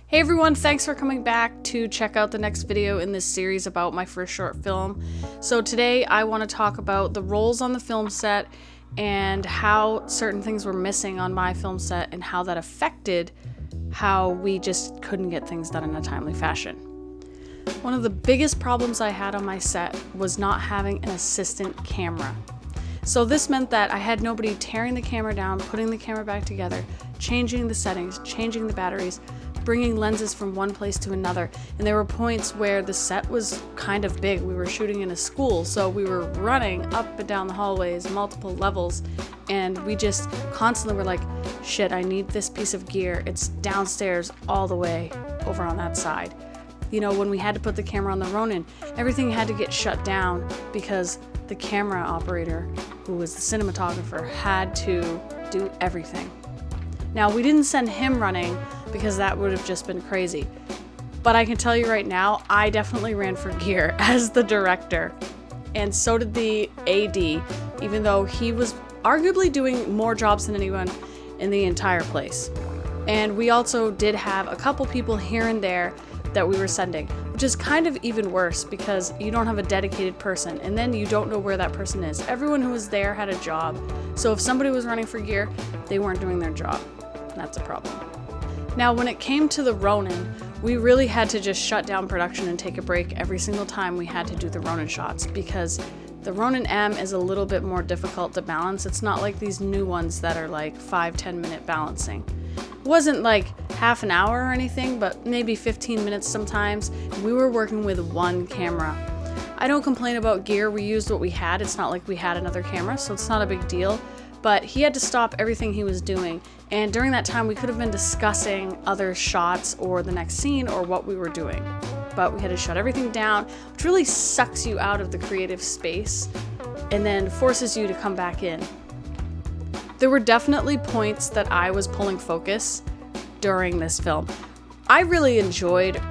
Hey everyone, thanks for coming back to check out the next video in this series about my first short film. So today I want to talk about the roles on the film set and how certain things were missing on my film set and how that affected how we just couldn't get things done in a timely fashion. One of the biggest problems I had on my set was not having an assistant camera. So this meant that I had nobody tearing the camera down, putting the camera back together, changing the settings, changing the batteries, bringing lenses from one place to another. And there were points where the set was kind of big. We were shooting in a school, so we were running up and down the hallways, multiple levels, and we just constantly were like, shit, I need this piece of gear. It's downstairs all the way over on that side. You know, when we had to put the camera on the Ronin, everything had to get shut down because the camera operator, who was the cinematographer, had to do everything. Now, we didn't send him running because that would have just been crazy. But I can tell you right now, I definitely ran for gear as the director. And so did the AD, even though he was arguably doing more jobs than anyone in the entire place. And we also did have a couple people here and there that we were sending, which is kind of even worse because you don't have a dedicated person and then you don't know where that person is. Everyone who was there had a job. So if somebody was running for gear, they weren't doing their job. That's a problem. Now, when it came to the Ronin, we really had to just shut down production and take a break every single time we had to do the Ronin shots because the Ronin M is a little bit more difficult to balance. It's not like these new ones that are like 5-10 minute balancing. It wasn't like half an hour or anything, but maybe 15 minutes sometimes. We were working with one camera. I don't complain about gear. We used what we had. It's not like we had another camera, so it's not a big deal. But he had to stop everything he was doing. And during that time, we could have been discussing other shots or the next scene or what we were doing. But we had to shut everything down, which really sucks you out of the creative space and then forces you to come back in. There were definitely points that I was pulling focus during this film. I really enjoyed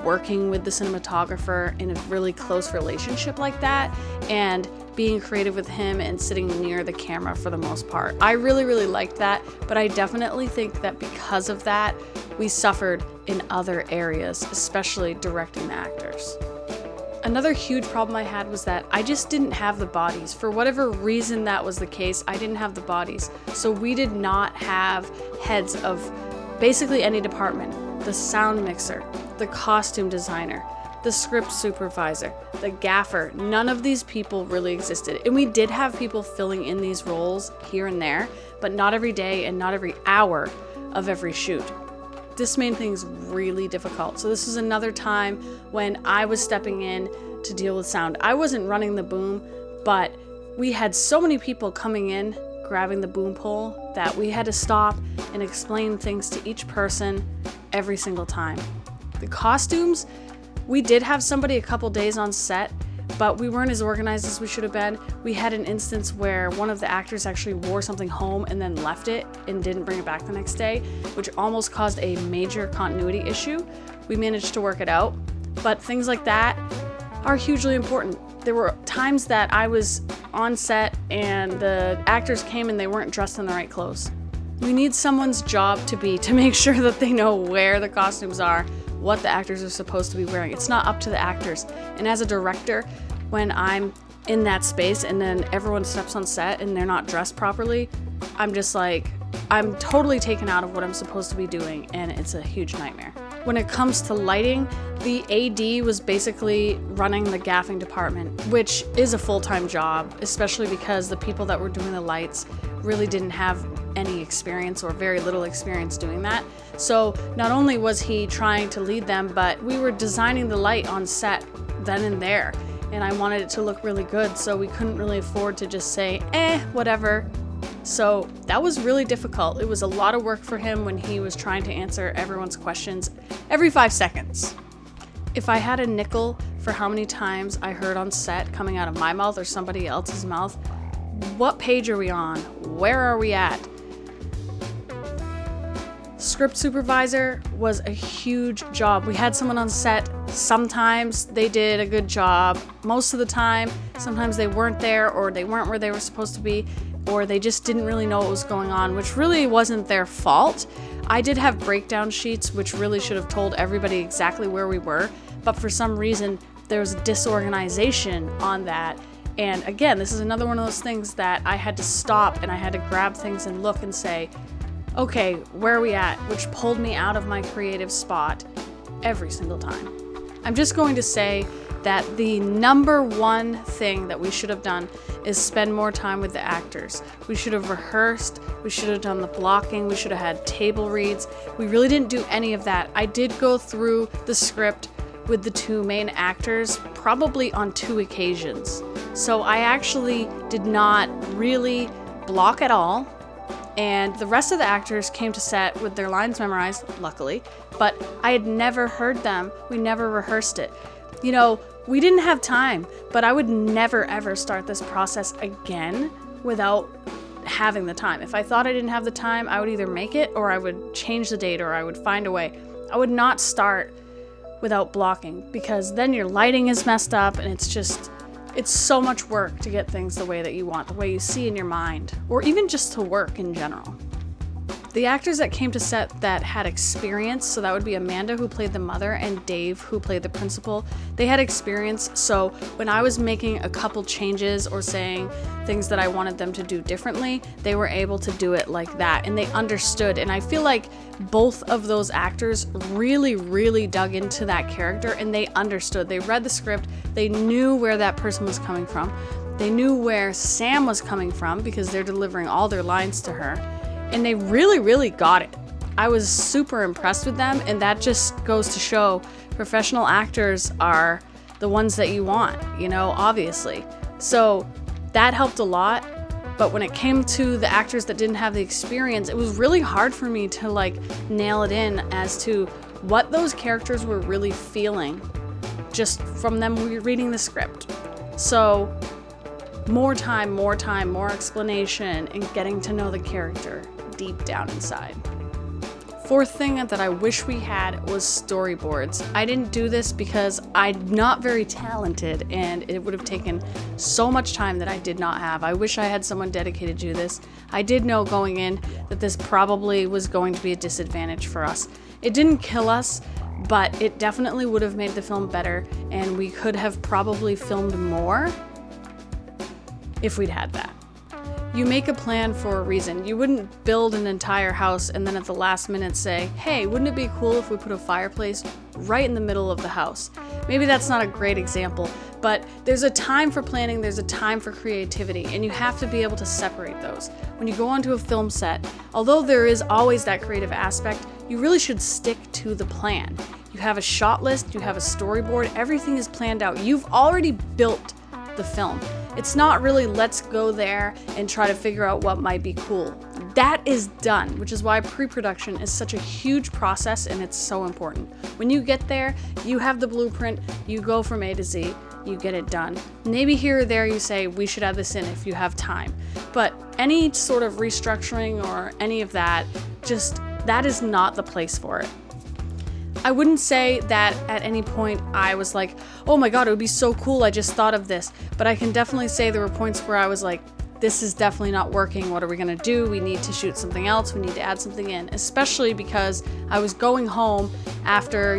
working with the cinematographer in a really close relationship like that and being creative with him and sitting near the camera for the most part. I really liked that, but I definitely think that because of that, we suffered in other areas, especially directing the actors. Another huge problem I had was that I just didn't have the bodies. For whatever reason that was the case, I didn't have the bodies. So we did not have heads of basically any department. The sound mixer, the costume designer, the script supervisor, the gaffer. None of these people really existed. And we did have people filling in these roles here and there, but not every day and not every hour of every shoot. This made things really difficult. So this was another time when I was stepping in to deal with sound. I wasn't running the boom, but we had so many people coming in, grabbing the boom pole, that we had to stop and explain things to each person every single time. The costumes, we did have somebody a couple days on set, but we weren't as organized as we should have been. We had an instance where one of the actors actually wore something home and then left it and didn't bring it back the next day, which almost caused a major continuity issue. We managed to work it out, but things like that are hugely important. There were times that I was on set and the actors came and they weren't dressed in the right clothes. We need someone's job to be to make sure that they know where the costumes are, what the actors are supposed to be wearing. It's not up to the actors. And as a director, when I'm in that space and then everyone steps on set and they're not dressed properly, I'm just like, I'm totally taken out of what I'm supposed to be doing, and it's a huge nightmare. When it comes to lighting, the AD was basically running the gaffing department, which is a full-time job, especially because the people that were doing the lights really didn't have any experience or very little experience doing that. So not only was he trying to lead them, but we were designing the light on set then and there. And I wanted it to look really good, so we couldn't really afford to just say, whatever. So that was really difficult. It was a lot of work for him when he was trying to answer everyone's questions every 5 seconds. If I had a nickel for how many times I heard on set coming out of my mouth or somebody else's mouth, what page are we on? Where are we at? Script supervisor was a huge job. We had someone on set. Sometimes they did a good job. Most of the time, sometimes they weren't there or they weren't where they were supposed to be. or they just didn't really know what was going on, which really wasn't their fault. I did have breakdown sheets, which really should have told everybody exactly where we were, but for some reason there was disorganization on that. And again, this is another one of those things that I had to stop and I had to grab things and look and say, okay, where are we at? Which pulled me out of my creative spot every single time. I'm just going to say that the number one thing that we should have done is spend more time with the actors. We should have rehearsed, we should have done the blocking, we should have had table reads. We really didn't do any of that. I did go through the script with the two main actors probably on 2 occasions. So I actually did not really block at all. And the rest of the actors came to set with their lines memorized, luckily, but I had never heard them. We never rehearsed it. You know, we didn't have time, but I would never ever start this process again without having the time. If I thought I didn't have the time, I would either make it or I would change the date or I would find a way. I would not start without blocking, because then your lighting is messed up and it's so much work to get things the way that you want, the way you see in your mind, or even just to work in general. The actors that came to set that had experience, so that would be Amanda, who played the mother, and Dave, who played the principal, they had experience, so when I was making a couple changes or saying things that I wanted them to do differently, they were able to do it like that, and they understood, and I feel like both of those actors really dug into that character, and they understood. They read the script, they knew where that person was coming from, they knew where Sam was coming from, because they're delivering all their lines to her, and they really got it. I was super impressed with them, and that just goes to show professional actors are the ones that you want, you know, obviously. So that helped a lot, but when it came to the actors that didn't have the experience, it was really hard for me to nail it in as to what those characters were really feeling just from them reading the script. So more time, more explanation, and getting to know the character deep down inside. Fourth thing that I wish we had was storyboards. I didn't do this because I'm not very talented and it would have taken so much time that I did not have. I wish I had someone dedicated to this. I did know going in that this probably was going to be a disadvantage for us. It didn't kill us, but it definitely would have made the film better, and we could have probably filmed more if we'd had that. You make a plan for a reason. You wouldn't build an entire house and then at the last minute say, hey, wouldn't it be cool if we put a fireplace right in the middle of the house? Maybe that's not a great example, but there's a time for planning, there's a time for creativity, and you have to be able to separate those. When you go onto a film set, although there is always that creative aspect, you really should stick to the plan. You have a shot list, you have a storyboard, everything is planned out. You've already built the film. It's not really let's go there and try to figure out what might be cool. That is done, which is why pre-production is such a huge process and it's so important. When you get there, you have the blueprint, you go from A to Z, you get it done. Maybe here or there you say, we should have this in if you have time. But any sort of restructuring or any of that, that is not the place for it. I wouldn't say that at any point I was like, oh my god, it would be so cool, I just thought of this. But I can definitely say there were points where I was like, this is definitely not working, what are we gonna do? We need to shoot something else, we need to add something in. Especially because I was going home after,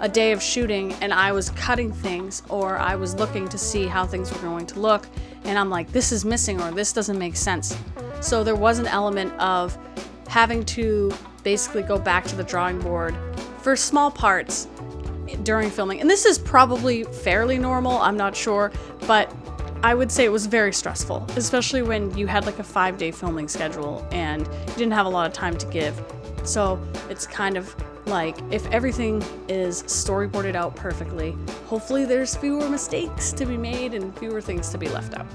a day of shooting and I was cutting things or I was looking to see how things were going to look. And I'm like, this is missing or this doesn't make sense. So there was an element of having to basically go back to the drawing board for small parts during filming. And this is probably fairly normal, I'm not sure, but I would say it was very stressful, especially when you had like a 5-day filming schedule and you didn't have a lot of time to give. So it's kind of like if everything is storyboarded out perfectly, hopefully there's fewer mistakes to be made and fewer things to be left out.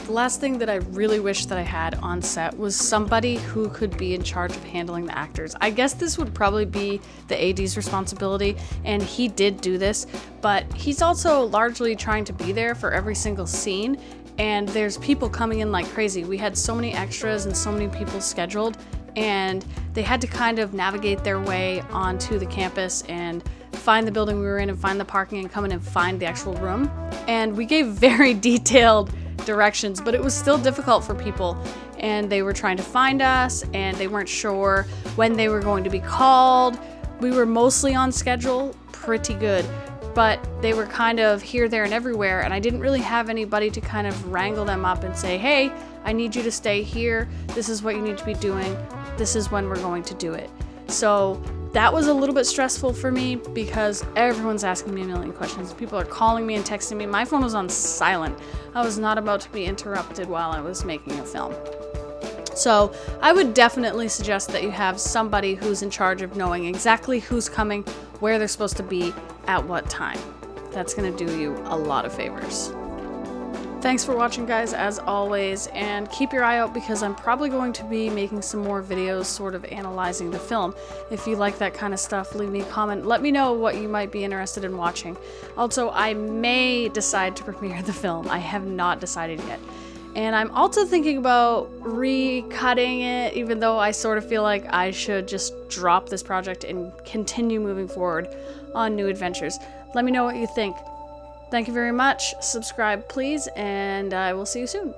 The last thing that I really wish that I had on set was somebody who could be in charge of handling the actors. I guess this would probably be the AD's responsibility, and he did do this, but he's also largely trying to be there for every single scene, and there's people coming in like crazy. We had so many extras and so many people scheduled, and they had to kind of navigate their way onto the campus and find the building we were in and find the parking and come in and find the actual room. And we gave very detailed directions, but it was still difficult for people, and they were trying to find us, and they weren't sure when they were going to be called. We were mostly on schedule, pretty good, but they were kind of here, there, and everywhere, and I didn't really have anybody to kind of wrangle them up and say, hey, I need you to stay here, this is what you need to be doing, this is when we're going to do it. So that was a little bit stressful for me because everyone's asking me a million questions. People are calling me and texting me. My phone was on silent. I was not about to be interrupted while I was making a film. So I would definitely suggest that you have somebody who's in charge of knowing exactly who's coming, where they're supposed to be, at what time. That's going to do you a lot of favors. Thanks for watching, guys, as always, and keep your eye out because I'm probably going to be making some more videos sort of analyzing the film. If you like that kind of stuff, leave me a comment. Let me know what you might be interested in watching. Also, I may decide to premiere the film. I have not decided yet. And I'm also thinking about recutting it, even though I sort of feel like I should just drop this project and continue moving forward on new adventures. Let me know what you think. Thank you very much. Subscribe, please, and I will see you soon.